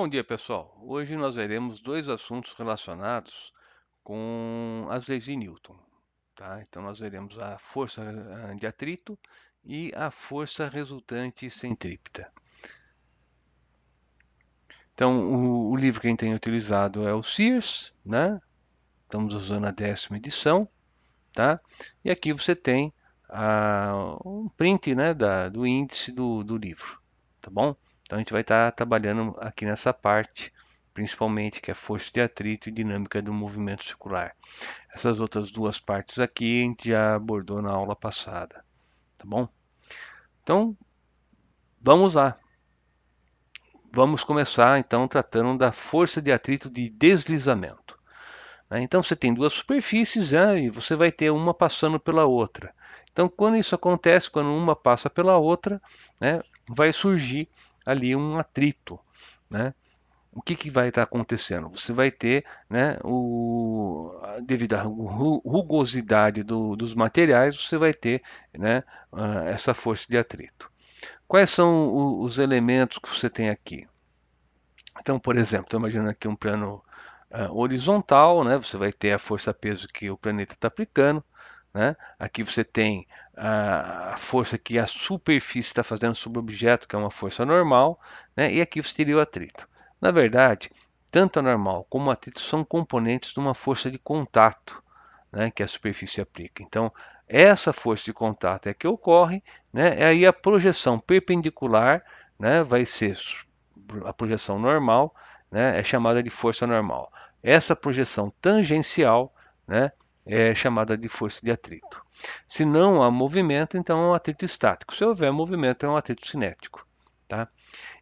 Bom dia, pessoal. Hoje nós veremos dois assuntos relacionados com as leis de Newton, tá? Então nós veremos a força de atrito e a força resultante centrípeta. Então o livro que a gente tem utilizado é o Sears, né? Estamos usando a 10ª edição, tá? E aqui você tem um print, né, do índice do livro, tá bom? Então a gente vai estar trabalhando aqui nessa parte, principalmente que é força de atrito e dinâmica do movimento circular. Essas outras duas partes aqui a gente já abordou na aula passada, tá bom? Então vamos lá. Vamos começar então tratando da força de atrito de deslizamento, né? Então você tem duas superfícies, né, e você vai ter uma passando pela outra. Então quando isso acontece, quando uma passa pela outra, né, vai surgir ali um atrito, né? O que vai estar acontecendo? Você vai ter, né, devido à rugosidade dos materiais, você vai ter, né, essa força de atrito. Quais são os elementos que você tem aqui? Então, por exemplo, estou imaginando aqui um plano horizontal, né? Você vai ter a força-peso que o planeta está aplicando, né? Aqui você tem a força que a superfície está fazendo sobre o objeto, que é uma força normal, né? E aqui você teria o atrito. Na verdade, tanto a normal como o atrito são componentes de uma força de contato, né? Que a superfície aplica. Então, essa força de contato é que ocorre, né? E aí a projeção perpendicular, né? Vai ser a projeção normal, né, é chamada de força normal. Essa projeção tangencial, né, é chamada de força de atrito. Se não há movimento, então é um atrito estático. Se houver movimento, é um atrito cinético. Tá?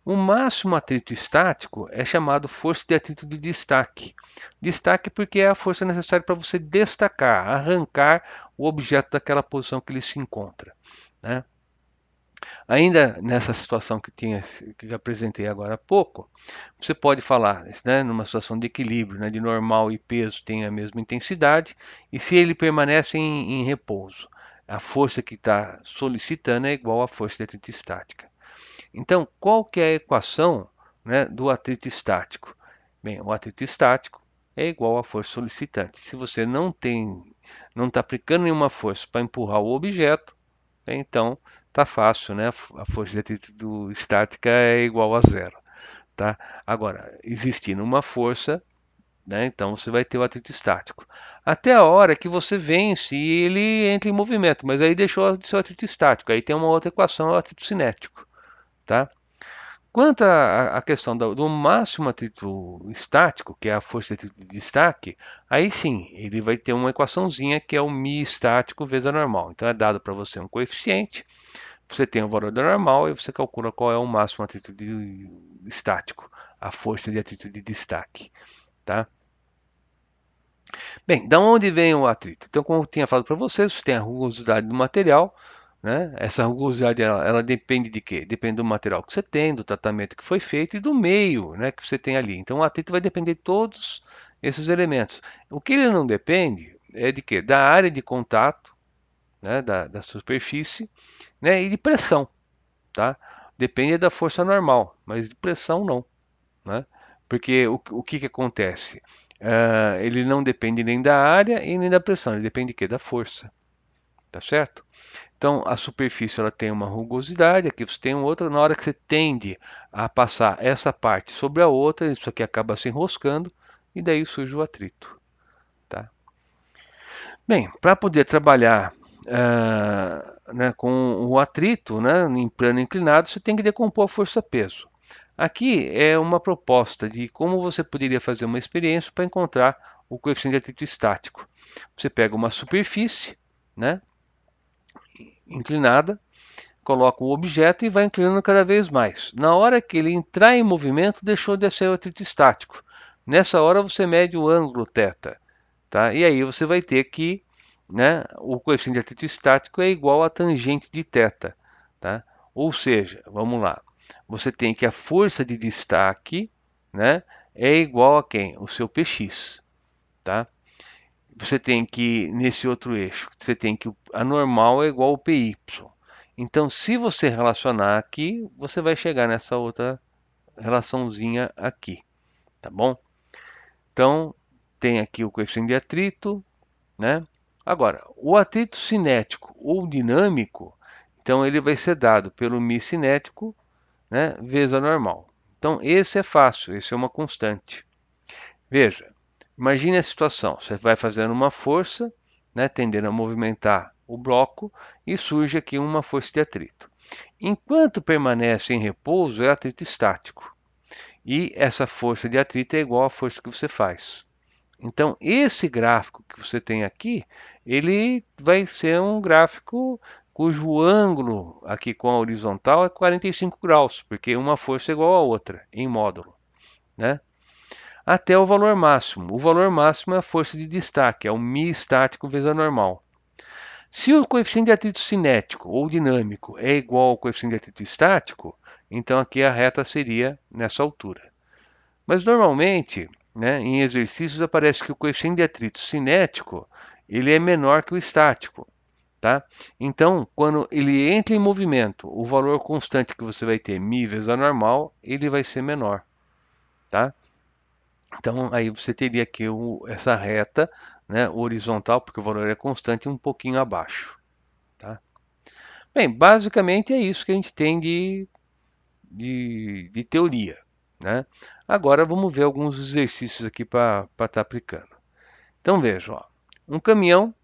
O máximo atrito estático é chamado força de atrito de destaque. Destaque porque é a força necessária para você destacar, arrancar o objeto daquela posição que ele se encontra, né? Ainda nessa situação que apresentei agora há pouco, você pode falar, né, numa situação de equilíbrio, né, de normal e peso tem a mesma intensidade, e se ele permanece em repouso, a força que está solicitando é igual à força de atrito estática. Então, qual que é a equação, né, do atrito estático? Bem, o atrito estático é igual à força solicitante. Se você não está aplicando nenhuma força para empurrar o objeto, então tá fácil, né? A força de atrito estática é igual a zero, tá? Agora, existindo uma força, né? Então você vai ter o atrito estático. Até a hora que você vence e ele entra em movimento, mas aí deixou de ser o atrito estático. Aí tem uma outra equação, é o atrito cinético, tá? Quanto à questão do máximo atrito estático, que é a força de atrito de destaque, aí sim, ele vai ter uma equaçãozinha que é o μ estático vezes a normal. Então é dado para você um coeficiente, você tem o valor da normal e você calcula qual é o máximo atrito estático, a força de atrito de destaque, tá? Bem, da onde vem o atrito? Então, como eu tinha falado para vocês, você tem a rugosidade do material, né? Essa rugosidade ela depende de quê? Depende do material que você tem, do tratamento que foi feito e do meio, né, que você tem ali. Então, o atrito vai depender de todos esses elementos. O que ele não depende é de quê? Da área de contato, né, da superfície, né, e de pressão, tá? Depende da força normal, mas de pressão não, né? Porque o que acontece? Ele não depende nem da área e nem da pressão, ele depende de quê? Da força, tá certo? Então a superfície ela tem uma rugosidade, aqui você tem outra, na hora que você tende a passar essa parte sobre a outra, isso aqui acaba se enroscando e daí surge o atrito, tá? Bem, para poder trabalhar né, com o atrito, né, em plano inclinado, você tem que decompor a força-peso. Aqui é uma proposta de como você poderia fazer uma experiência para encontrar o coeficiente de atrito estático. Você pega uma superfície, né, inclinada, coloca o objeto e vai inclinando cada vez mais. Na hora que ele entrar em movimento, deixou de ser o atrito estático. Nessa hora você mede o ângulo θ, tá? E aí você vai ter que, né, o coeficiente de atrito estático é igual à tangente de θ, tá? Ou seja, vamos lá, você tem que a força de destaque, né, é igual a quem? O seu px, tá? Você tem que, nesse outro eixo, você tem que a normal é igual ao py. Então, se você relacionar aqui, você vai chegar nessa outra relaçãozinha aqui, tá bom? Então, tem aqui o coeficiente de atrito, né? Agora, o atrito cinético ou dinâmico, então ele vai ser dado pelo μ cinético, né, vezes a normal. Então, esse é fácil, esse é uma constante. Veja, imagine a situação, você vai fazendo uma força, né, tendendo a movimentar o bloco, e surge aqui uma força de atrito. Enquanto permanece em repouso, é atrito estático. E essa força de atrito é igual à força que você faz. Então, esse gráfico que você tem aqui, ele vai ser um gráfico cujo ângulo aqui com a horizontal é 45 graus, porque uma força é igual à outra, em módulo, né? Até o valor máximo. O valor máximo é a força de destaque, é o μ estático vezes a normal. Se o coeficiente de atrito cinético ou dinâmico é igual ao coeficiente de atrito estático, então aqui a reta seria nessa altura. Mas normalmente, né, em exercícios aparece que o coeficiente de atrito cinético ele é menor que o estático. Tá? Então, quando ele entra em movimento, o valor constante que você vai ter, μ vezes a normal, ele vai ser menor. Tá? Então, aí você teria aqui essa reta, né, horizontal, porque o valor é constante, um pouquinho abaixo. Tá? Bem, basicamente é isso que a gente tem de teoria. Né? Agora vamos ver alguns exercícios aqui para estar aplicando. Então veja, ó, um caminhão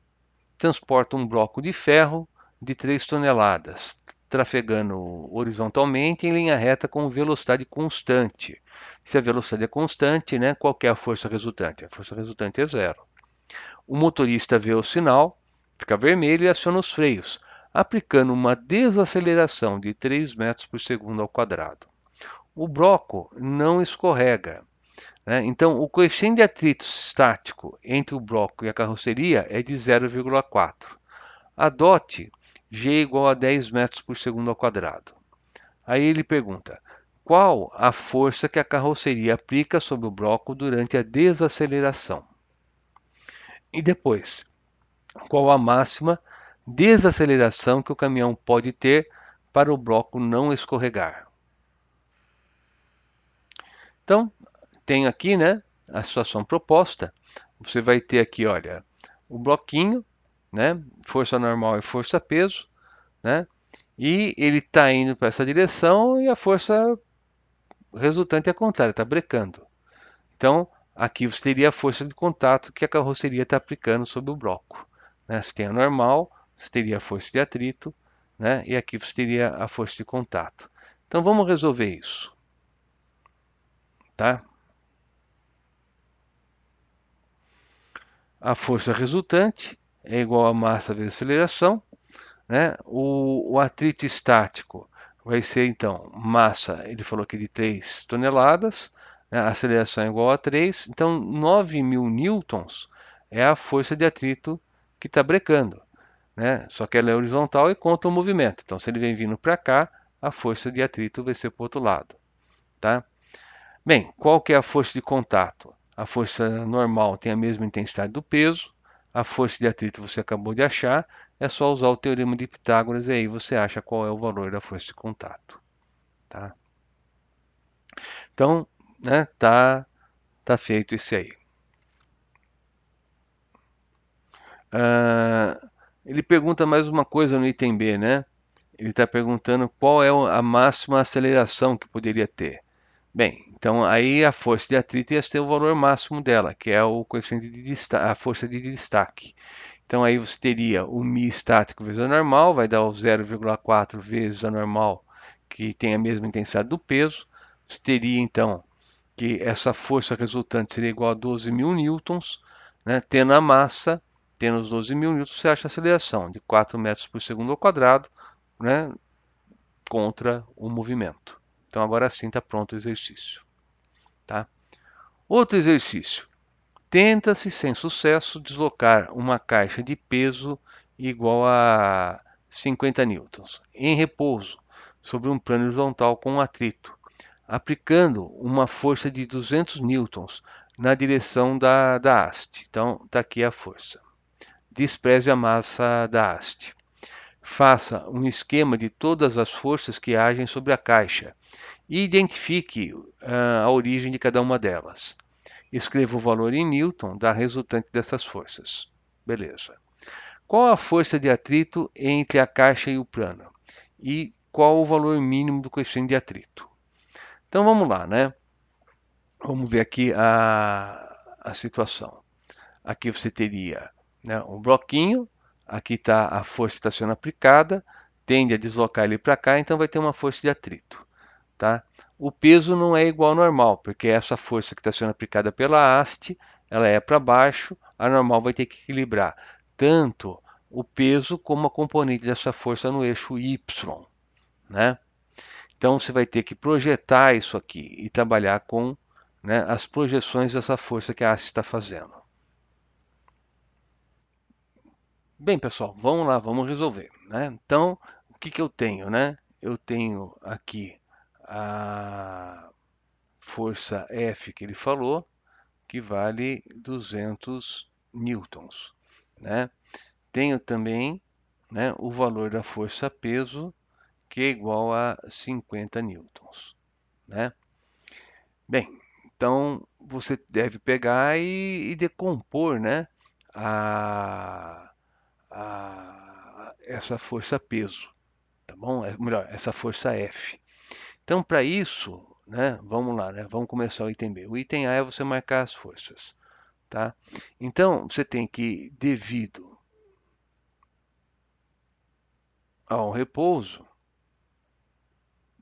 transporta um bloco de ferro de 3 toneladas, trafegando horizontalmente em linha reta com velocidade constante. Se a velocidade é constante, né, qual é a força resultante? A força resultante é zero. O motorista vê o sinal, fica vermelho e aciona os freios, aplicando uma desaceleração de 3 metros por segundo ao quadrado. O bloco não escorrega, né? Então, o coeficiente de atrito estático entre o bloco e a carroceria é de 0,4. A DOT, G é igual a 10 metros por segundo ao quadrado. Aí ele pergunta, qual a força que a carroceria aplica sobre o bloco durante a desaceleração? E depois, qual a máxima desaceleração que o caminhão pode ter para o bloco não escorregar? Então, tem aqui, né, a situação proposta. Você vai ter aqui, olha, o bloquinho, né, força normal e força peso, né, e ele está indo para essa direção e a força resultante é contrária, está brecando. Então, aqui você teria a força de contato que a carroceria está aplicando sobre o bloco. Né? Você tem a normal, você teria a força de atrito, né, e aqui você teria a força de contato. Então, vamos resolver isso. Tá? A força resultante é igual a massa vezes aceleração. Né? O atrito estático vai ser, então, massa, ele falou que de 3 toneladas, né? A aceleração é igual a 3, então 9.000 newtons é a força de atrito que está brecando. Né? Só que ela é horizontal e conta o movimento. Então, se ele vem vindo para cá, a força de atrito vai ser para o outro lado. Tá? Bem, qual que é a força de contato? A força normal tem a mesma intensidade do peso, a força de atrito você acabou de achar, é só usar o teorema de Pitágoras e aí você acha qual é o valor da força de contato. Tá? Então, né, tá feito isso aí. Ah, ele pergunta mais uma coisa no item B, né? Ele está perguntando qual é a máxima aceleração que poderia ter. Bem, então aí a força de atrito ia ter o valor máximo dela, que é o coeficiente de destaque, a força de destaque. Então aí você teria o μ estático vezes a normal, vai dar o 0,4 vezes a normal, que tem a mesma intensidade do peso. Você teria então que essa força resultante seria igual a 12.000 newtons, né? Tendo a massa, tendo os 12.000 newtons, você acha a aceleração de 4 metros por segundo ao quadrado, né? Contra o movimento. Então agora sim está pronto o exercício. Tá? Outro exercício. Tenta-se, sem sucesso, deslocar uma caixa de peso igual a 50 newtons em repouso sobre um plano horizontal com atrito, aplicando uma força de 200 newtons na direção da haste. Então, está aqui a força. Despreze a massa da haste. Faça um esquema de todas as forças que agem sobre a caixa e identifique a origem de cada uma delas. Escreva o valor em Newton da resultante dessas forças. Beleza. Qual a força de atrito entre a caixa e o plano? E qual o valor mínimo do coeficiente de atrito? Então vamos lá, né? Vamos ver aqui a situação. Aqui você teria, né, um bloquinho, aqui está a força que está sendo aplicada, tende a deslocar ele para cá, então vai ter uma força de atrito. Tá? O peso não é igual ao normal, porque essa força que está sendo aplicada pela haste, ela é para baixo, a normal vai ter que equilibrar tanto o peso como a componente dessa força no eixo Y, né? Então você vai ter que projetar isso aqui e trabalhar com, né, as projeções dessa força que a haste está fazendo. Bem, pessoal, vamos lá, vamos resolver, né? Então, o que que eu tenho, né? Eu tenho aqui a força F que ele falou, que vale 200 newtons, né? Tenho também, né, o valor da força peso, que é igual a 50 newtons, né? Bem, então você deve pegar e decompor, né, a, essa força peso, tá bom? Melhor, essa força F. Então, para isso, né, vamos lá, né, vamos começar o item B. O item A é você marcar as forças, tá? Então, você tem que, devido ao repouso,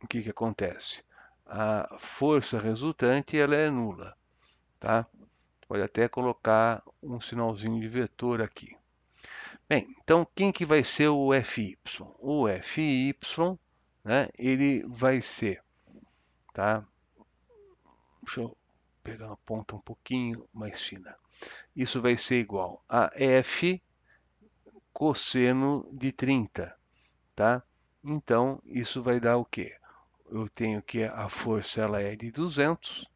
o que que acontece? A força resultante, ela é nula, tá? Pode até colocar um sinalzinho de vetor aqui. Bem, então quem que vai ser o Fy? O Fy, né, ele vai ser, tá? Deixa eu pegar uma ponta um pouquinho mais fina. Isso vai ser igual a F cosseno de 30, tá? Então, isso vai dar o quê? Eu tenho que a força ela é de 200,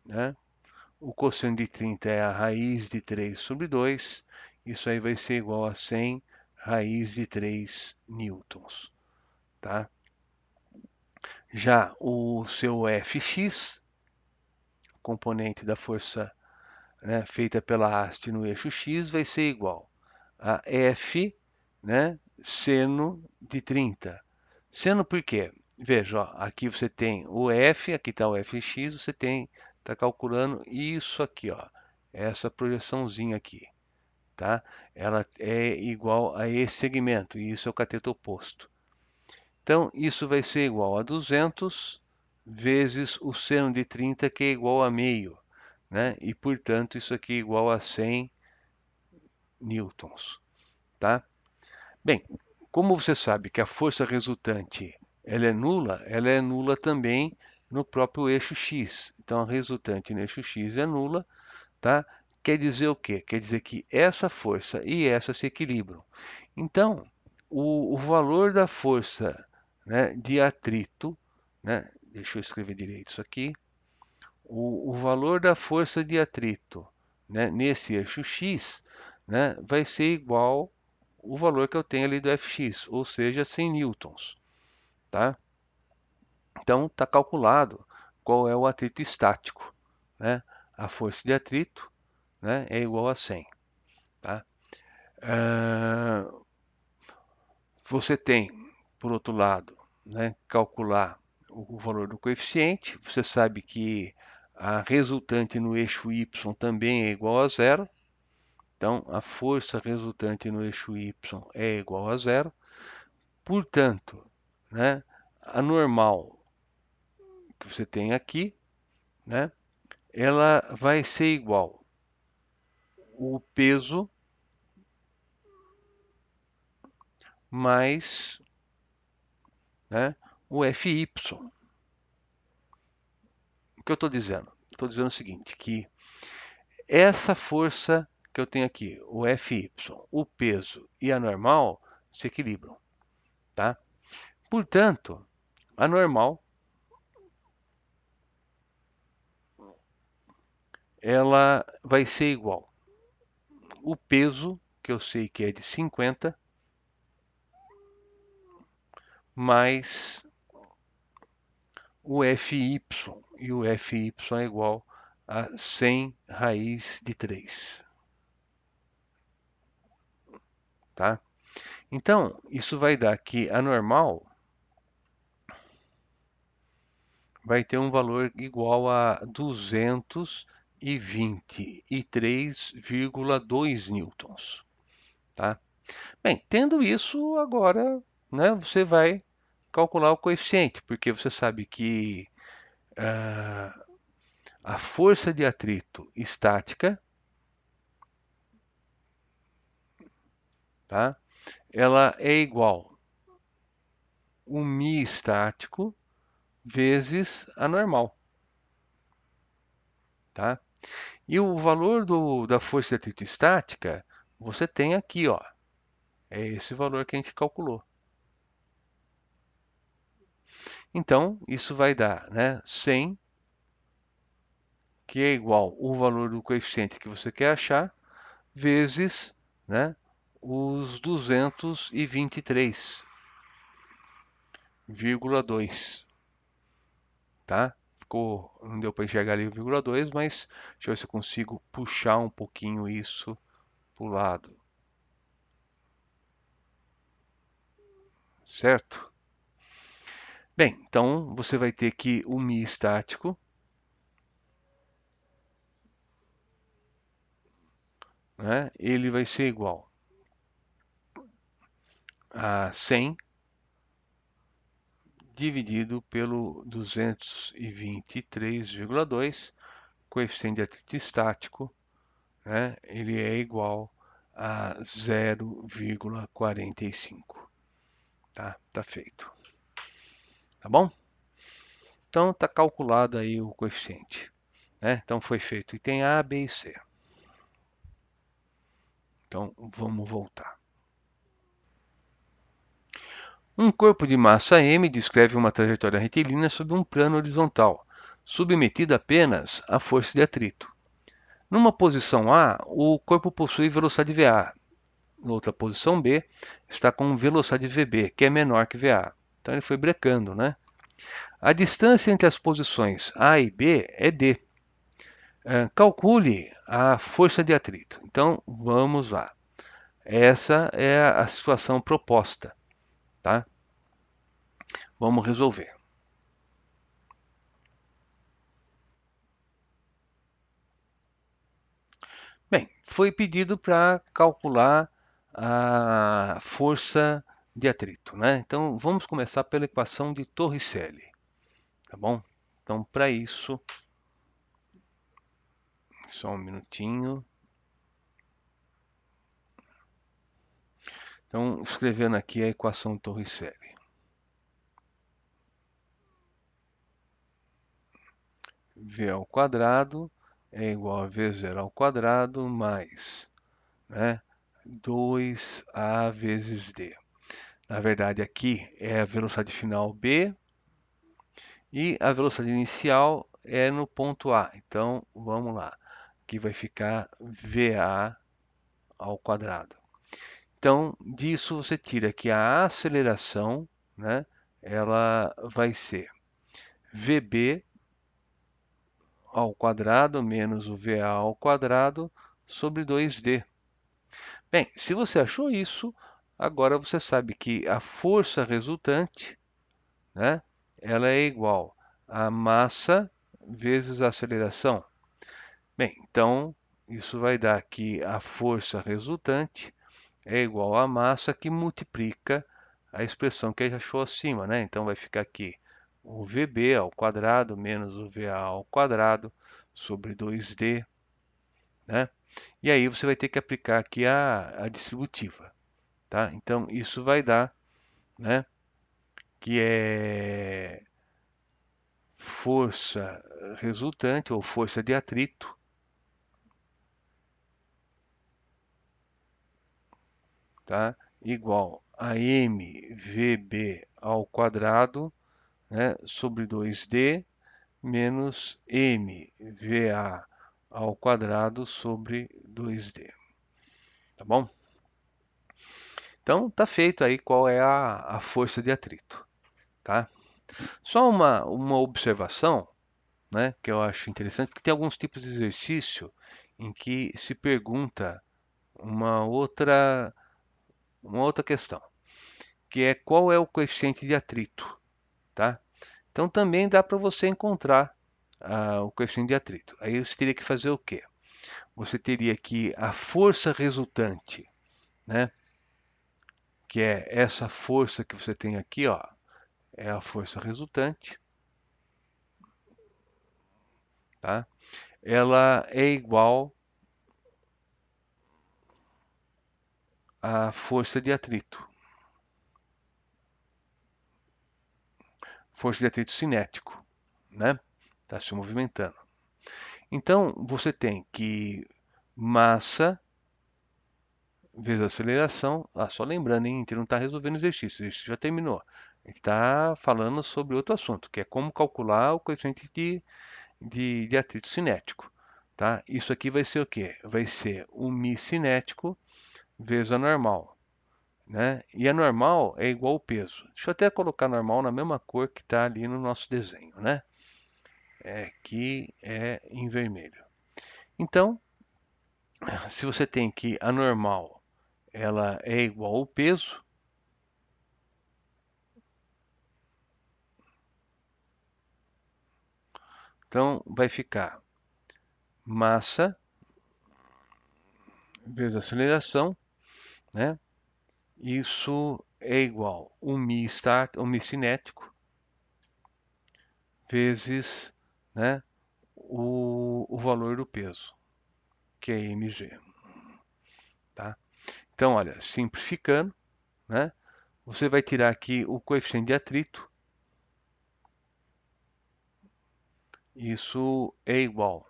né? O cosseno de 30 é a raiz de 3 sobre 2. Isso aí vai ser igual a 100 raiz de 3 newtons, tá? Já o seu Fx, componente da força, né, feita pela haste no eixo x, vai ser igual a F, né, seno de 30. Seno por quê? Veja, ó, aqui você tem o F, aqui está o Fx, você tem, está calculando isso aqui, ó, essa projeçãozinha aqui, tá? Ela é igual a esse segmento, e isso é o cateto oposto. Então, isso vai ser igual a 200 vezes o seno de 30, que é igual a meio, né? E, portanto, isso aqui é igual a 100 newtons, tá? Bem, como você sabe que a força resultante ela é nula também no próprio eixo x. Então, a resultante no eixo x é nula, tá? Quer dizer o quê? Quer dizer que essa força e essa se equilibram. Então, o valor da força, né, de atrito, né? Deixa eu escrever direito isso aqui. O valor da força de atrito, né, nesse eixo x, né, vai ser igual o valor que eu tenho ali do Fx, ou seja, 100 newtons, tá? Então, está calculado qual é o atrito estático, né? A força de atrito, né, é igual a 100, tá? Você tem, por outro lado, né, calcular o valor do coeficiente. Você sabe que a resultante no eixo y também é igual a zero. Então, a força resultante no eixo y é igual a zero. Portanto, né, a normal que você tem aqui, né, ela vai ser igual o peso mais, né, o Fy. O que eu estou dizendo? Estou dizendo o seguinte, que essa força que eu tenho aqui, o Fy, o peso e a normal, se equilibram, tá? Portanto, a normal, ela vai ser igual o peso, que eu sei que é de 50, mais o FY, e o FY é igual a 100 raiz de 3. Tá? Então, isso vai dar que a normal vai ter um valor igual a 223,2 newtons. Tá? Bem, tendo isso, agora, né, você vai calcular o coeficiente, porque você sabe que a força de atrito estática, tá, ela é igual o μ estático vezes a normal. Tá? E o valor da força de atrito estática, você tem aqui, ó. É esse valor que a gente calculou. Então, isso vai dar, né, 100, que é igual o valor do coeficiente que você quer achar, vezes, né, os 223,2. Tá? Não deu para enxergar ali o 0,2, mas deixa eu ver se eu consigo puxar um pouquinho isso para o lado. Certo? Bem, então você vai ter que o μ estático, né, ele vai ser igual a 100 dividido pelo 223,2, coeficiente de atrito estático, né, ele é igual a 0,45. Tá? Tá feito. Tá bom? Então está calculado aí o coeficiente. Né? Então foi feito item A, B e C. Então vamos voltar. Um corpo de massa m descreve uma trajetória retilínea sob um plano horizontal, submetida apenas à força de atrito. Numa posição A, o corpo possui velocidade VA. Na outra posição B, está com velocidade VB, que é menor que VA. Então ele foi brecando, né? A distância entre as posições A e B é D. Calcule a força de atrito. Então vamos lá. Essa é a situação proposta, tá? Vamos resolver. Bem, foi pedido para calcular a força de atrito, né? Então vamos começar pela equação de Torricelli, tá bom? Então para isso, só um minutinho. Então escrevendo aqui a equação de Torricelli. V ao quadrado é igual a V0 ao quadrado mais, né, 2A vezes D. Na verdade, aqui é a velocidade final B e a velocidade inicial é no ponto A. Então, vamos lá. Aqui vai ficar VA ao quadrado. Então, disso você tira que a aceleração, né, ela vai ser VB ao quadrado menos o VA ao quadrado sobre 2D. Bem, se você achou isso, agora você sabe que a força resultante, né, ela é igual a massa vezes a aceleração. Bem, então isso vai dar que a força resultante é igual à massa que multiplica a expressão que a gente achou acima, né? Então vai ficar aqui o VB ao quadrado menos o VA ao quadrado sobre 2D, né? E aí você vai ter que aplicar aqui a distributiva, tá? Então isso vai dar, né, que é força resultante ou força de atrito, tá? Igual a mVb ao quadrado, né, sobre 2D menos mVa ao quadrado sobre 2D. Tá bom? Então, tá feito aí qual é a força de atrito, tá? Só uma observação, né, que eu acho interessante, porque tem alguns tipos de exercício em que se pergunta uma outra, uma outra questão, que é qual é o coeficiente de atrito, tá? Então também dá para você encontrar o coeficiente de atrito. Aí você teria que fazer o quê? Você teria que a força resultante, né, que é essa força que você tem aqui, ó, é a força resultante, tá? Ela é igual à força de atrito, força de atrito cinético, né? Está se movimentando. Então, você tem que massa vezes aceleração. Só lembrando, hein, a gente não está resolvendo exercício, isso já terminou. A gente está falando sobre outro assunto, que é como calcular o coeficiente de atrito cinético. Tá? Isso aqui vai ser o quê? Vai ser o μ cinético vezes a normal. Né? E a normal é igual ao peso. Deixa eu até colocar normal na mesma cor que está ali no nosso desenho. Né? Que é em vermelho. Então, se você tem que a normal ela é igual ao peso, então vai ficar massa vezes aceleração, né? Isso é igual o μ cinético vezes, né, o valor do peso, que é mg, tá? Então, olha, simplificando, né, você vai tirar aqui o coeficiente de atrito. Isso é igual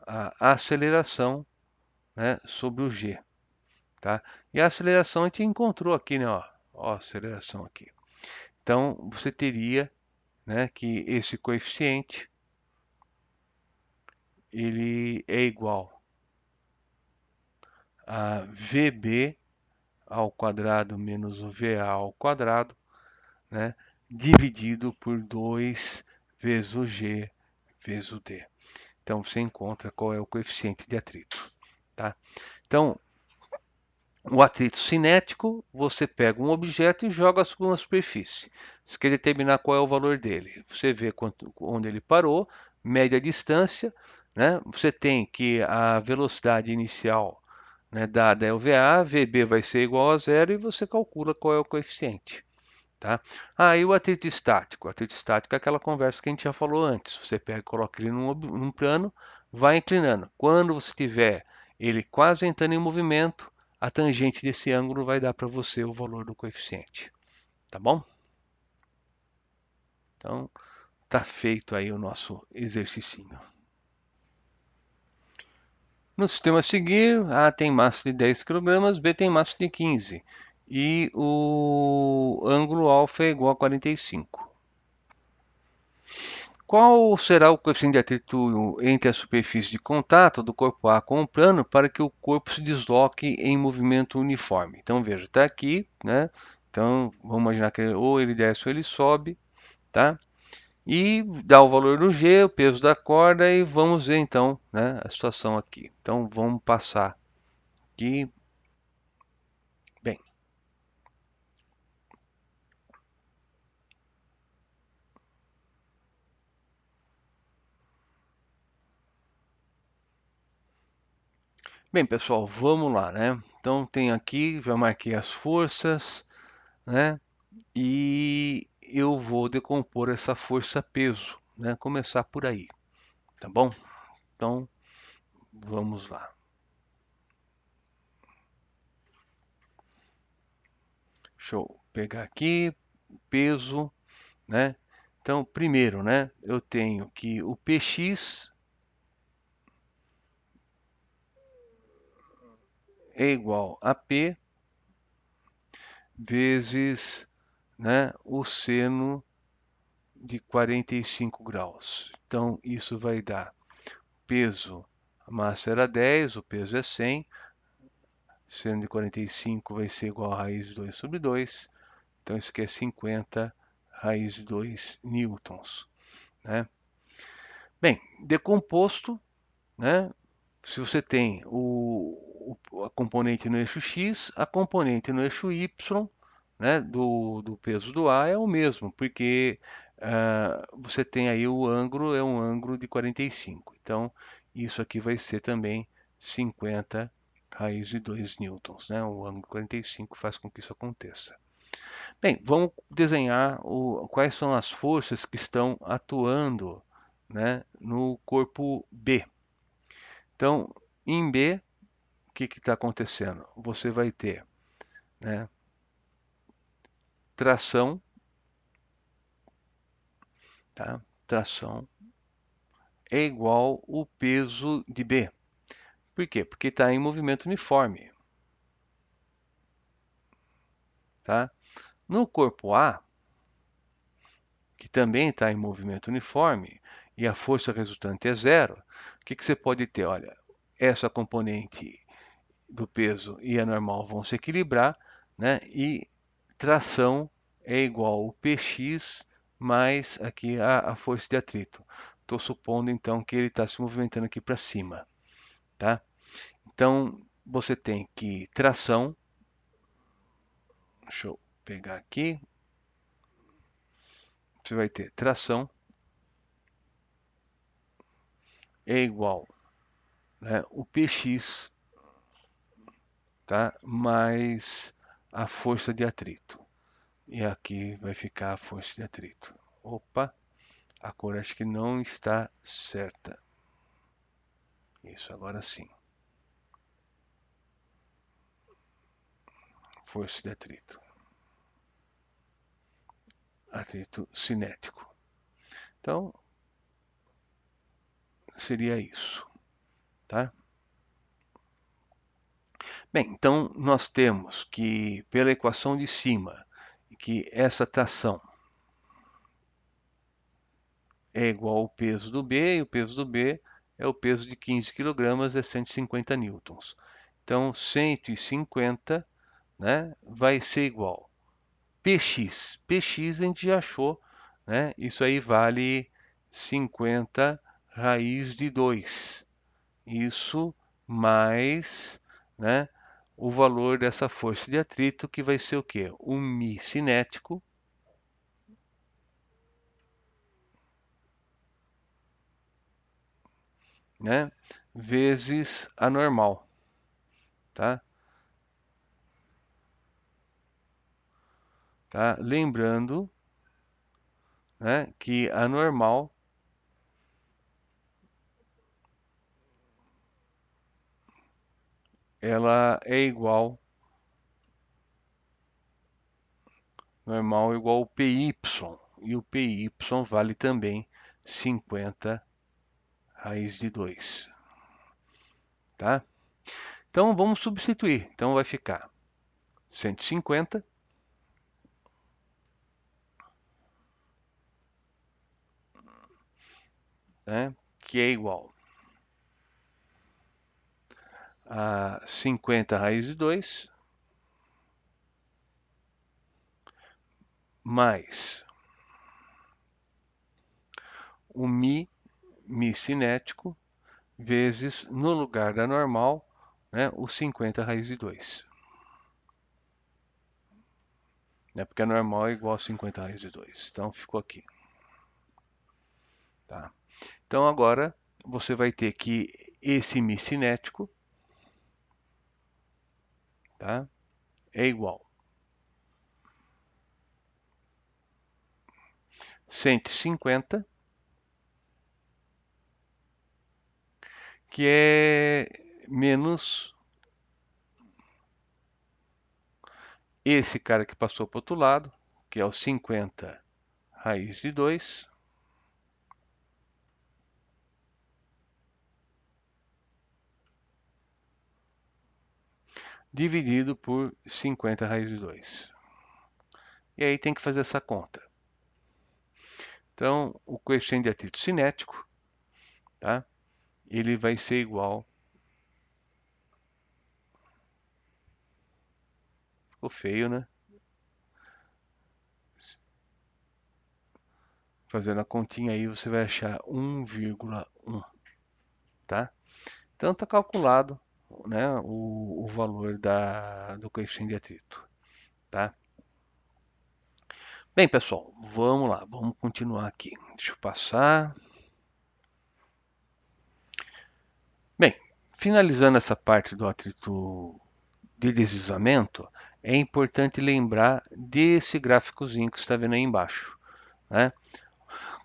a aceleração, né, sobre o g, tá? E a aceleração a gente encontrou aqui, né, ó a aceleração aqui. Então, você teria, né, que esse coeficiente ele é igual a VB ao quadrado menos o VA ao quadrado, né, dividido por 2 vezes o G vezes o D. Então, você encontra qual é o coeficiente de atrito. Tá? Então, o atrito cinético, você pega um objeto e joga sobre uma superfície. Você quer determinar qual é o valor dele. Você vê onde ele parou, mede a distância, né? Você tem que a velocidade inicial, né, dada é o VA, VB vai ser igual a zero e você calcula qual é o coeficiente. Tá? E o atrito estático? O atrito estático é aquela conversa que a gente já falou antes. Você pega, coloca ele num plano, vai inclinando. Quando você tiver ele quase entrando em movimento, a tangente desse ângulo vai dar para você o valor do coeficiente. Tá bom? Então, tá feito aí o nosso exercício. No sistema a seguir, A tem massa de 10 kg, B tem massa de 15 e o ângulo alfa é igual a 45. Qual será o coeficiente de atrito entre a superfície de contato do corpo A com o plano para que o corpo se desloque em movimento uniforme? Então veja, está aqui, né? Então vamos imaginar que ou ele desce ou ele sobe, tá? E dá o valor do G, o peso da corda e vamos ver então, né, a situação aqui. Então vamos passar aqui. Bem, bem pessoal, vamos lá, né? Então tem aqui, já marquei as forças, né? E eu vou decompor essa força-peso, né? Começar por aí, tá bom? Então, vamos lá. Deixa eu pegar aqui, peso, né? Então, primeiro, né? Eu tenho que o PX é igual a P vezes, né, o seno de 45 graus. Então, isso vai dar peso, a massa era 10, o peso é 100, seno de 45 vai ser igual a raiz de 2 sobre 2. Então, isso aqui é 50 raiz de 2 newtons, né? Bem, decomposto, né? Se você tem a componente no eixo x, a componente no eixo y, né, do peso do A é o mesmo, porque você tem aí o ângulo, é um ângulo de 45. Então, isso aqui vai ser também 50 raiz de 2 newtons, né? O ângulo 45 faz com que isso aconteça. Bem, vamos desenhar quais são as forças que estão atuando, né, no corpo B. Então, em B, o que está acontecendo? Você vai ter, né, tração, tá? Tração é igual o peso de B. Por quê? Porque está em movimento uniforme, tá? No corpo A, que também está em movimento uniforme, e a força resultante é zero, o que você pode ter? Olha, essa componente do peso e a normal vão se equilibrar, né? E tração é igual ao Px mais aqui a força de atrito. Estou supondo então que ele está se movimentando aqui para cima, tá? Então você tem que tração, deixa eu pegar aqui, você vai ter tração é igual, né, o Px, tá? Mais a força de atrito. E aqui vai ficar a força de atrito. Opa, a cor acho que não está certa. Isso, agora sim. Força de atrito. Atrito cinético. Então, seria isso, tá? Bem, então nós temos que, pela equação de cima, que essa tração é igual ao peso do B, e o peso do B é o peso de 15 kg, é 150 newtons. Então, 150, né, vai ser igual Px. Px a gente já achou, né? Isso aí vale 50 raiz de 2. Isso mais, né, o valor dessa força de atrito, que vai ser o quê? O Mi cinético, né, vezes a normal, tá? Tá? Lembrando, né, que a normal ela é igual, normal é igual ao PY, e o PY vale também 50 raiz de 2, tá? Então vamos substituir. Então vai ficar 150, né, que é igual a 50 raiz de 2 mais o Mi cinético, vezes, no lugar da normal, né, o 50 raiz de 2. Né, porque a normal é igual a 50 raiz de 2. Então ficou aqui. Tá? Então agora você vai ter que esse Mi cinético, tá, é igual a 150, que é menos esse cara que passou para o outro lado, que é o 50 raiz de 2, dividido por 50 raiz de 2. E aí tem que fazer essa conta. Então, o coeficiente de atrito cinético, tá, ele vai ser igual, ficou feio, né? Fazendo a continha aí, você vai achar 1,1, tá? Então está calculado, né, o valor do coeficiente de atrito, tá? Bem, pessoal, vamos lá, vamos continuar aqui. Deixa eu passar. Bem, finalizando essa parte do atrito de deslizamento, é importante lembrar desse gráficozinho que você está vendo aí embaixo, né?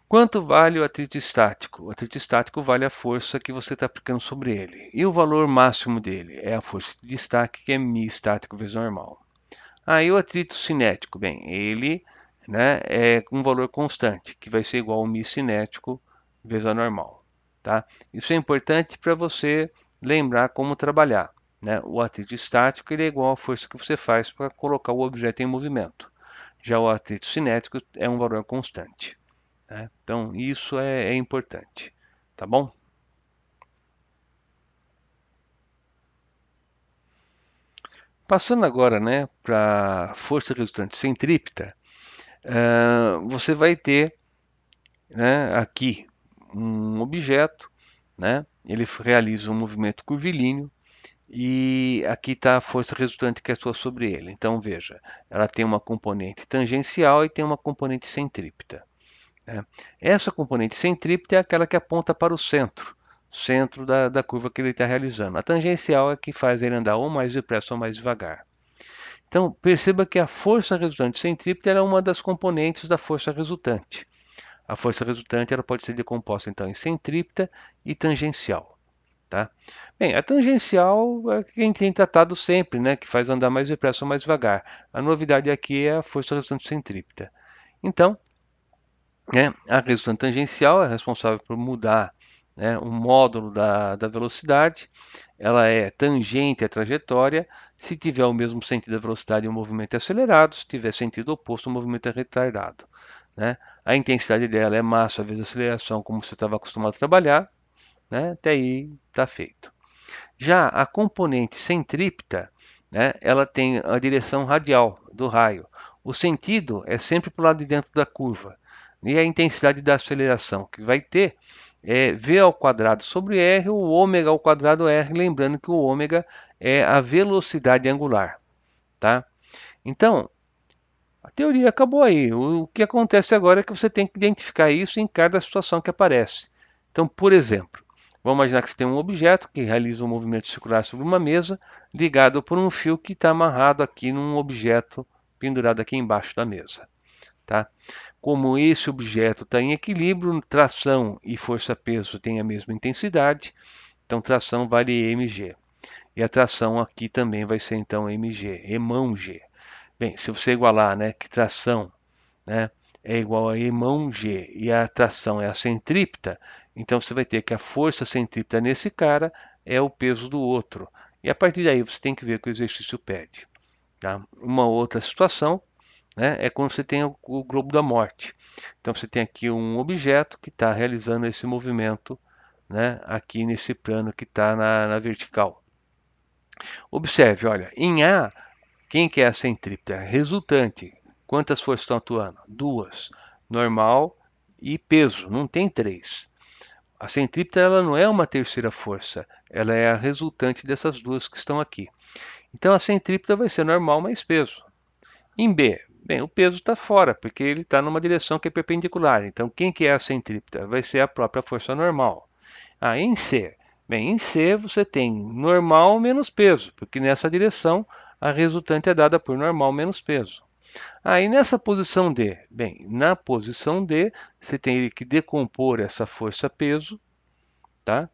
Quanto vale o atrito estático? O atrito estático vale a força que você está aplicando sobre ele. E o valor máximo dele é a força de destaque, que é μ estático vezes normal. Aí o atrito cinético, bem, ele, né, é um valor constante, que vai ser igual ao μ cinético vezes a normal. Tá? Isso é importante para você lembrar como trabalhar. Né? O atrito estático ele é igual à força que você faz para colocar o objeto em movimento. Já o atrito cinético é um valor constante. Né? Então, isso é importante. Tá bom? Passando agora, né, para força resultante centrípeta, você vai ter, né, aqui um objeto, né, ele realiza um movimento curvilíneo e aqui está a força resultante que atua sobre ele. Então veja, ela tem uma componente tangencial e tem uma componente centrípeta. Né? Essa componente centrípeta é aquela que aponta para o centro da curva que ele está realizando. A tangencial é que faz ele andar ou mais depressa ou mais devagar. Então perceba que a força resultante centrípeta é uma das componentes da força resultante. A força resultante ela pode ser decomposta então em centrípeta e tangencial. Tá? Bem, a tangencial é que a gente tem tratado sempre, né, que faz andar mais depressa ou mais devagar. A novidade aqui é a força resultante centrípeta. Então, né, a resultante tangencial é responsável por mudar, né, o módulo da velocidade. Ela é tangente à trajetória se tiver o mesmo sentido da velocidade o movimento é acelerado, se tiver sentido oposto o movimento é retardado. Né? A intensidade dela é massa vezes aceleração, como você estava acostumado a trabalhar. Né? Até aí está feito. Já a componente centrípeta, né, ela tem a direção radial do raio. O sentido é sempre para o lado de dentro da curva. E a intensidade da aceleração que vai ter é v ao quadrado sobre r, o ômega ao quadrado r, lembrando que o ômega é a velocidade angular. Tá? Então, a teoria acabou aí. O que acontece agora é que você tem que identificar isso em cada situação que aparece. Então, por exemplo, vamos imaginar que você tem um objeto que realiza um movimento circular sobre uma mesa, ligado por um fio que está amarrado aqui num objeto pendurado aqui embaixo da mesa. Tá? Como esse objeto está em equilíbrio, tração e força-peso têm a mesma intensidade, então tração vale mg. E a tração aqui também vai ser então mg, emão g. Bem, se você igualar, né, que tração, né, é igual a emão g e a tração é a centrípeta, então você vai ter que a força centrípeta nesse cara é o peso do outro. E a partir daí você tem que ver o que o exercício pede. Tá? Uma outra situação, né, é quando você tem o globo da morte. Então você tem aqui um objeto que está realizando esse movimento, né, aqui nesse plano que está na vertical. Observe, olha, em A, quem que é a centrípeta? Resultante. Quantas forças estão atuando? Duas. Normal e peso. Não tem três. A centrípeta ela não é uma terceira força. Ela é a resultante dessas duas que estão aqui. Então a centrípeta vai ser normal mais peso. Em B, bem, o peso está fora, porque ele está numa direção que é perpendicular. Então quem que é a centrípeta? Vai ser a própria força normal. Em C, bem, em C você tem normal menos peso, porque nessa direção a resultante é dada por normal menos peso. Aí nessa posição D, bem, na posição D você tem que decompor essa força-peso, tá?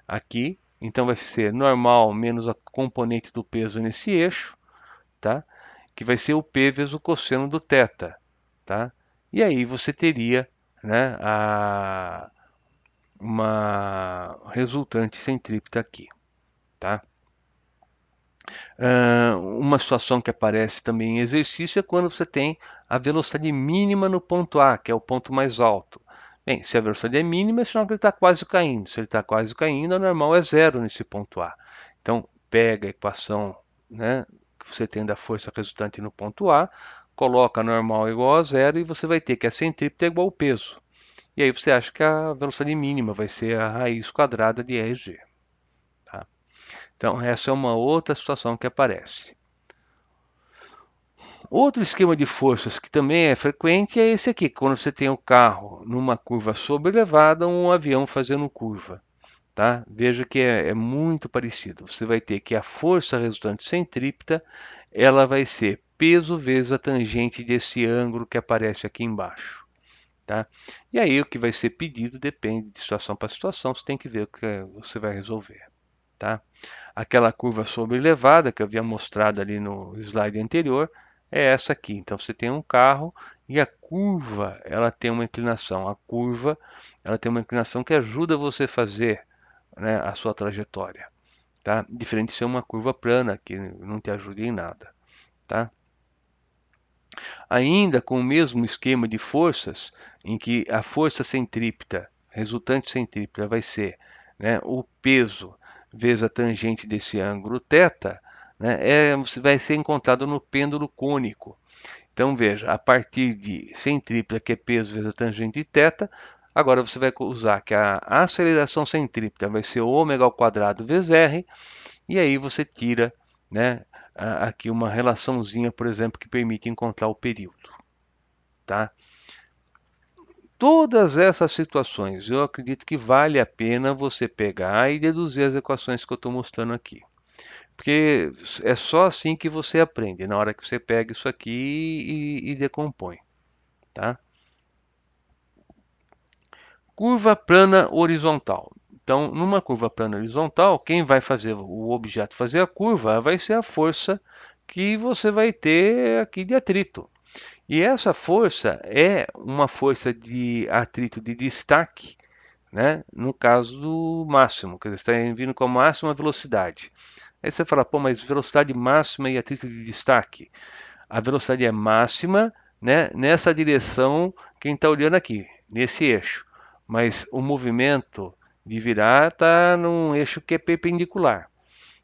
Aqui, então vai ser normal menos a componente do peso nesse eixo, tá? Que vai ser o P vezes o cosseno do θ, tá? E aí você teria, né, uma resultante centrípeta aqui, tá? Uma situação que aparece também em exercício é quando você tem a velocidade mínima no ponto A, que é o ponto mais alto. Bem, se a velocidade é mínima, é sinal que ele está quase caindo. Se ele está quase caindo, a normal é zero nesse ponto A. Então, pega a equação, né, que você tem da força resultante no ponto A, coloca a normal igual a zero e você vai ter que a centrípeta é igual ao peso. e aí você acha que a velocidade mínima vai ser a raiz quadrada de RG. Tá? Então, essa é uma outra situação que aparece. Outro esquema de forças que também é frequente é esse aqui, quando você tem o carro numa curva sobrelevada, um avião fazendo curva. Tá? Veja que é muito parecido. Você vai ter que a força resultante centrípeta, ela vai ser peso vezes a tangente desse ângulo que aparece aqui embaixo. Tá? E aí o que vai ser pedido depende de situação para situação, você tem que ver o que você vai resolver. Tá? Aquela curva sobrelevada que eu havia mostrado ali no slide anterior é essa aqui. Então você tem um carro e a curva ela tem uma inclinação. A curva ela tem uma inclinação que ajuda você a fazer, né, a sua trajetória. Tá? Diferente de ser uma curva plana que não te ajuda em nada. Tá? Ainda com o mesmo esquema de forças, em que a força centrípeta, resultante centrípeta, vai ser, né, o peso vezes a tangente desse ângulo θ, né, vai ser encontrado no pêndulo cônico. Então veja, a partir de centrípeta, que é peso vezes a tangente de θ, agora você vai usar que a aceleração centrípeta vai ser ômega ao quadrado vezes r, e aí você tira, né, aqui uma relaçãozinha, por exemplo, que permite encontrar o período. Tá? Todas essas situações, eu acredito que vale a pena você pegar e deduzir as equações que eu estou mostrando aqui. Porque é só assim que você aprende, na hora que você pega isso aqui e decompõe. Tá? Curva plana horizontal. Então, numa curva plana horizontal, quem vai fazer o objeto fazer a curva vai ser a força que você vai ter aqui de atrito. E essa força é uma força de atrito de destaque, né? No caso do máximo, que está vindo com a máxima velocidade. Aí você fala, pô, mas velocidade máxima e atrito de destaque. A velocidade é máxima, né? Nessa direção, quem está olhando aqui, nesse eixo. Mas o movimento de virar está num eixo que é perpendicular.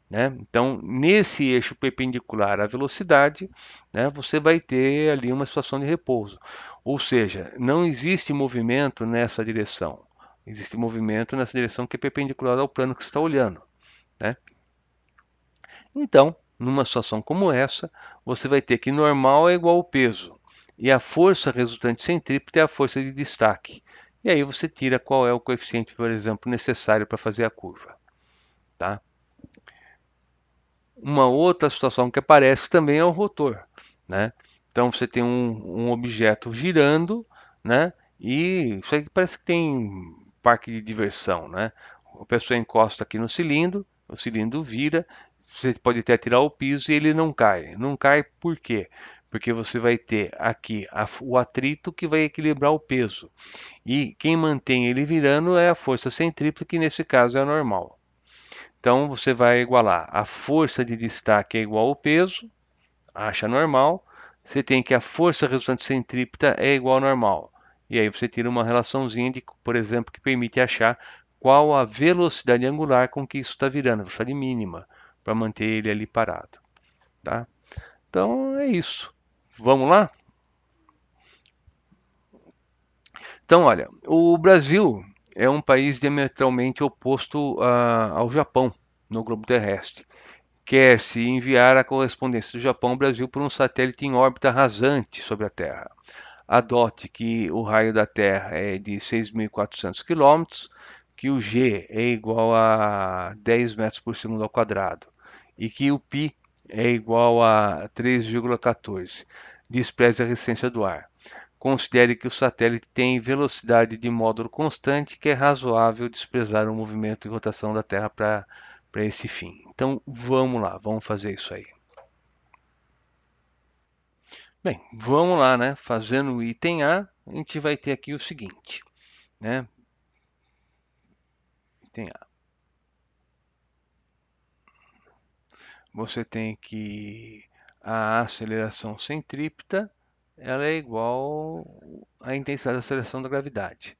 Né? Então, nesse eixo perpendicular à velocidade, né, você vai ter ali uma situação de repouso. Ou seja, não existe movimento nessa direção. Existe movimento nessa direção que é perpendicular ao plano que você está olhando. Né? Então, numa situação como essa, você vai ter que normal é igual ao peso. E a força resultante centrípeta é a força de destaque. E aí você tira qual é o coeficiente, por exemplo, necessário para fazer a curva. Tá? Uma outra situação que aparece também é o rotor, né? Então você tem um objeto girando, né? E isso aí parece que tem parque de diversão, né? A pessoa encosta aqui no cilindro, o cilindro vira, você pode até tirar o piso e ele não cai. Não cai por quê? Porque você vai ter aqui o atrito que vai equilibrar o peso. E quem mantém ele virando é a força centrípeta, que nesse caso é a normal. Então você vai igualar a força de destaque é igual ao peso, acha normal. Você tem que a força resultante centrípeta é igual ao normal. E aí você tira uma relaçãozinha de, por exemplo, que permite achar qual a velocidade angular com que isso está virando, a velocidade mínima, para manter ele ali parado. Tá? Então é isso. Vamos lá? Então, olha, o Brasil é um país diametralmente oposto ao Japão no globo terrestre. Quer-se enviar a correspondência do Japão ao Brasil por um satélite em órbita rasante sobre a Terra. Adote que o raio da Terra é de 6.400 quilômetros, que o G é igual a 10 metros por segundo ao quadrado e que o π é igual a 3,14. Despreze a resistência do ar. Considere que o satélite tem velocidade de módulo constante, que é razoável desprezar o movimento e rotação da Terra para esse fim. Então vamos lá, vamos fazer isso aí. Bem, vamos lá, né? Fazendo o item A, a gente vai ter aqui o seguinte, né? Item A. Você tem que a aceleração centrípeta, ela é igual à intensidade da aceleração da gravidade.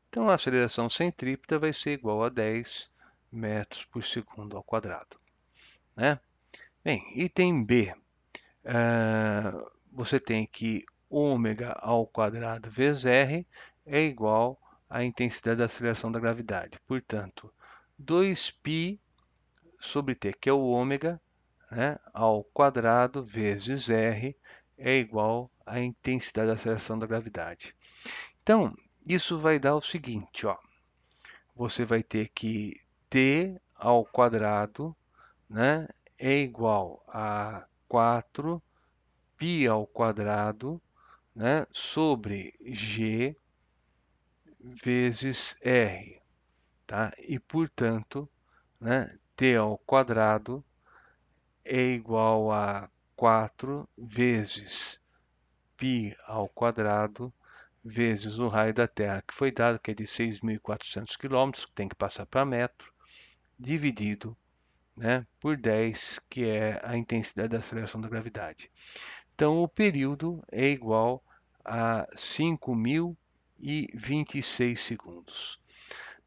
Então a aceleração centrípeta vai ser igual a 10 metros por segundo ao quadrado, né? Bem, item B, você tem que ômega ao quadrado vezes r é igual a intensidade da aceleração da gravidade. Portanto, 2π sobre t, que é o ômega, né, ao quadrado vezes r, é igual à intensidade da aceleração da gravidade. Então, isso vai dar o seguinte, ó. Você vai ter que t ao quadrado, né, é igual a 4π ao quadrado, né, sobre g vezes r, tá? E, portanto, né, t ao quadrado é igual a 4 vezes π ao quadrado vezes o raio da Terra, que foi dado, que é de 6.400 quilômetros, que tem que passar para metro, dividido, né, por 10, que é a intensidade da aceleração da gravidade. Então, o período é igual a 5.026 segundos.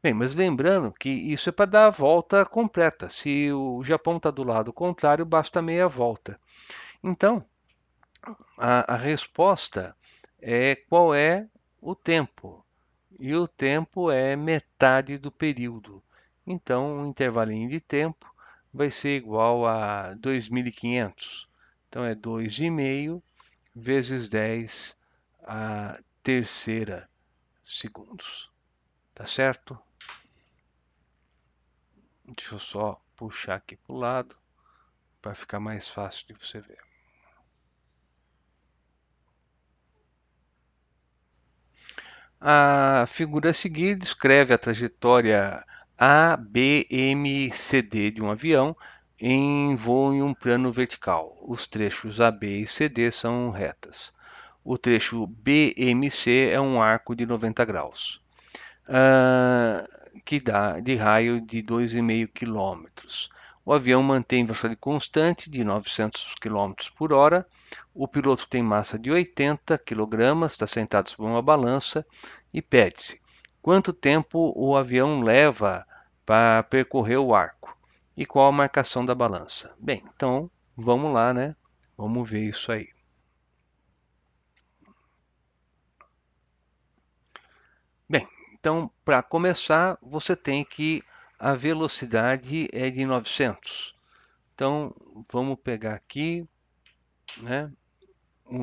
Bem, mas lembrando que isso é para dar a volta completa. Se o Japão está do lado contrário, basta meia volta. Então, a resposta é qual é o tempo. E o tempo é metade do período. Então, o intervalinho de tempo vai ser igual a 2.500. Então, é 2,5 vezes 10 a terceira segundos. Tá certo? Deixa eu só puxar aqui para o lado para ficar mais fácil de você ver. A figura a seguir descreve a trajetória ABMCD de um avião em voo em um plano vertical. Os trechos AB e CD são retas. O trecho BMC é um arco de 90 graus, que dá de raio de 2,5 km. O avião mantém velocidade constante de 900 km por hora. O piloto tem massa de 80 kg, está sentado sobre uma balança e pede-se quanto tempo o avião leva para percorrer o arco e qual a marcação da balança. Bem, então vamos lá, né? Vamos ver isso aí. Bem, então para começar, você tem que a velocidade é de 900. Então vamos pegar aqui, né, a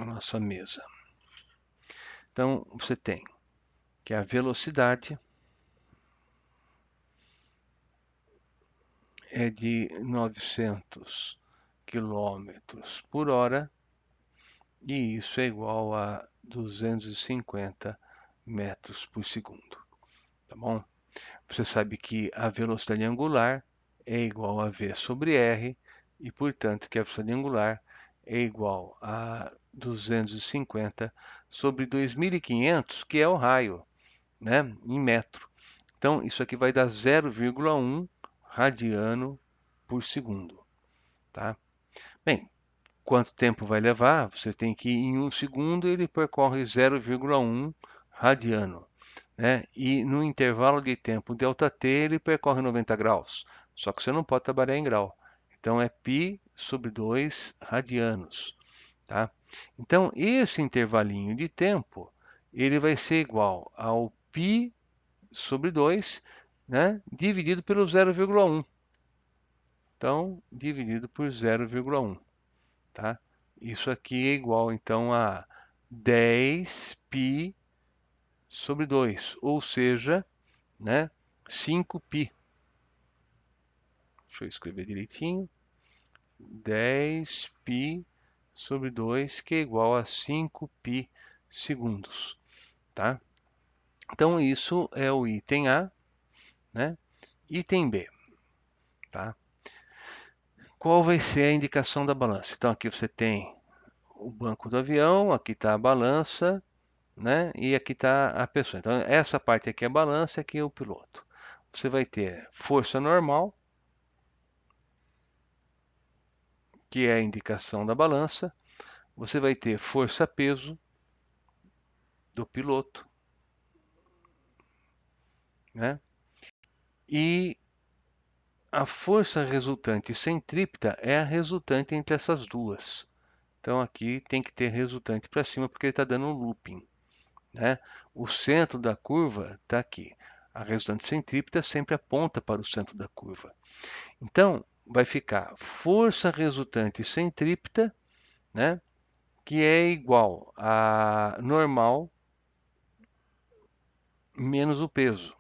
nossa mesa. Então você tem que a velocidade é de 900 quilômetros por hora e isso é igual a 250 metros por segundo, tá bom? Você sabe que a velocidade angular é igual a v sobre r e, portanto, que a velocidade angular é igual a 250 sobre 2.500, que é o raio, né, em metro. Então, isso aqui vai dar 0,1 radiano por segundo, tá? Bem, quanto tempo vai levar? Você tem que, em 1 segundo, ele percorre 0,1 radiano, né? E no intervalo de tempo ΔT, ele percorre 90 graus. Só que você não pode trabalhar em grau. Então, é π sobre 2 radianos, tá? Então, esse intervalinho de tempo, ele vai ser igual ao π sobre 2, né, dividido pelo 0,1. Então, dividido por 0,1, tá? Isso aqui é igual, então, a 10π sobre 2, ou seja, né, 5π. Deixa eu escrever direitinho. 10π sobre 2, que é igual a 5π segundos, tá? Então, isso é o item A, né? Item B, tá? Qual vai ser a indicação da balança? Então, aqui você tem o banco do avião, aqui está a balança, né? E aqui está a pessoa. Então, essa parte aqui é a balança, aqui é o piloto. Você vai ter força normal, que é a indicação da balança. Você vai ter força-peso do piloto, né? E a força resultante centrípeta é a resultante entre essas duas, Então aqui tem que ter resultante para cima porque ele está dando um looping, né? O centro da curva está aqui. A resultante centrípeta sempre aponta para o centro da curva. Então vai ficar força resultante centrípeta, né? Que é igual a normal menos o peso.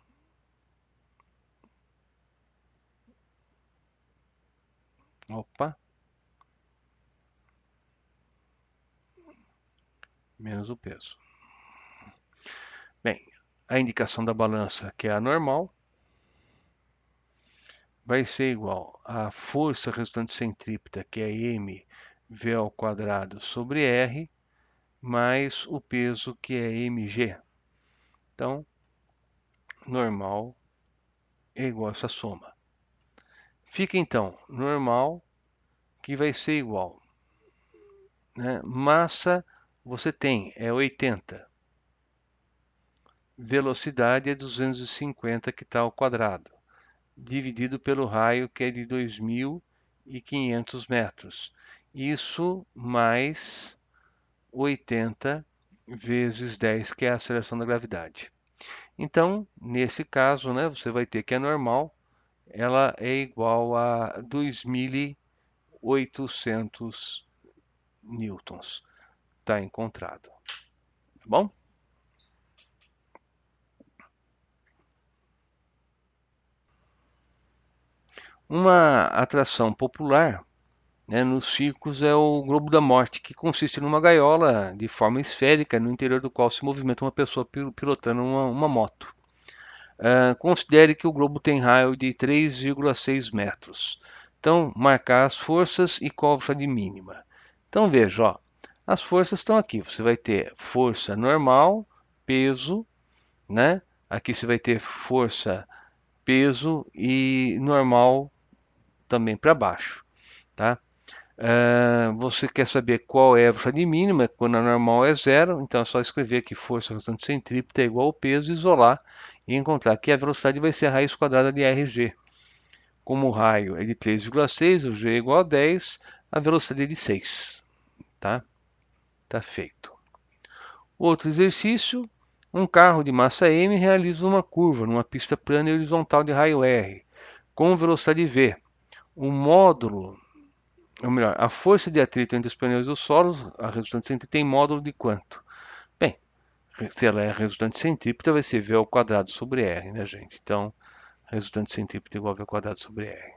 Opa, menos o peso. Bem, a indicação da balança, que é a normal, vai ser igual a força resultante centrípeta, que é m v ao quadrado sobre r, mais o peso, que é mg. Então, normal é igual a essa soma. Fica então normal, que vai ser igual, né? Massa você tem, é 80. Velocidade é 250 que está ao quadrado, dividido pelo raio, que é de 2.500 metros. Isso mais 80 vezes 10, que é a aceleração da gravidade. Então, nesse caso, né, você vai ter que a normal, ela é igual a 2.800 newtons. Está encontrado. Tá bom? Uma atração popular, né, nos circos é o Globo da Morte, que consiste numa gaiola de forma esférica, no interior do qual se movimenta uma pessoa pilotando uma moto. Considere que o globo tem raio de 3,6 metros. Então, marcar as forças e qual a velocidade mínima. Então, veja, ó, as forças estão aqui. Você vai ter força normal, peso, né? Aqui você vai ter força, peso e normal também para baixo, tá? Você quer saber qual é a velocidade mínima, quando a normal é zero, então é só escrever que força resultante centrípeta é igual ao peso, isolar e encontrar que a velocidade vai ser a raiz quadrada de RG. Como o raio é de 3,6, o G é igual a 10, a velocidade é de 6. Tá? Tá feito. Outro exercício, um carro de massa M realiza uma curva numa pista plana e horizontal de raio R, com velocidade V. O módulo, ou melhor, a força de atrito entre os pneus e os solos, a resultante centrípeta, tem módulo de quanto? Bem, se ela é resultante centrípeta, vai ser V ao quadrado sobre R, né, gente? Então, resultante centrípeta igual a V ao quadrado sobre R.